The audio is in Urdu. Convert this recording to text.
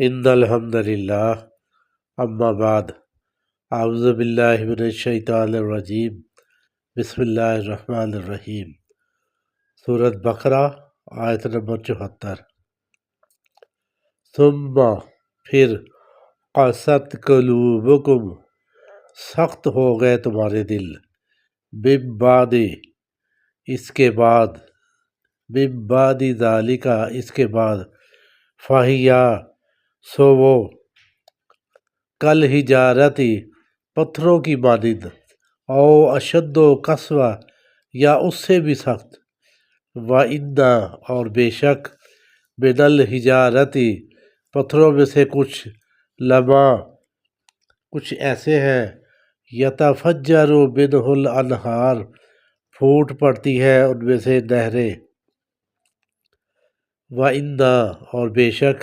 ان الحمد للہ اما بعد اعوذ باللہ من الشیطان الرجیم بسم اللہ الرحمن الرحیم۔ سورۃ بقرہ آیت نمبر 74۔ ثم پھر قست قلوبکم سخت ہو گئے تمہارے دل، من بعد اس کے بعد، من بعد ذالک اس کے بعد، فہیا سو وہ کل حجارتی پتھروں کی مانند، او اشد و قسوہ یا اس سے بھی سخت، وَإِنَّ اور بے شک، من الحجارتی پتھروں میں سے کچھ، لما کچھ ایسے ہیں، یتفجر منہ الانہار پھوٹ پڑتی ہے ان میں سے نہریں، وَإِنَّ اور بے شک،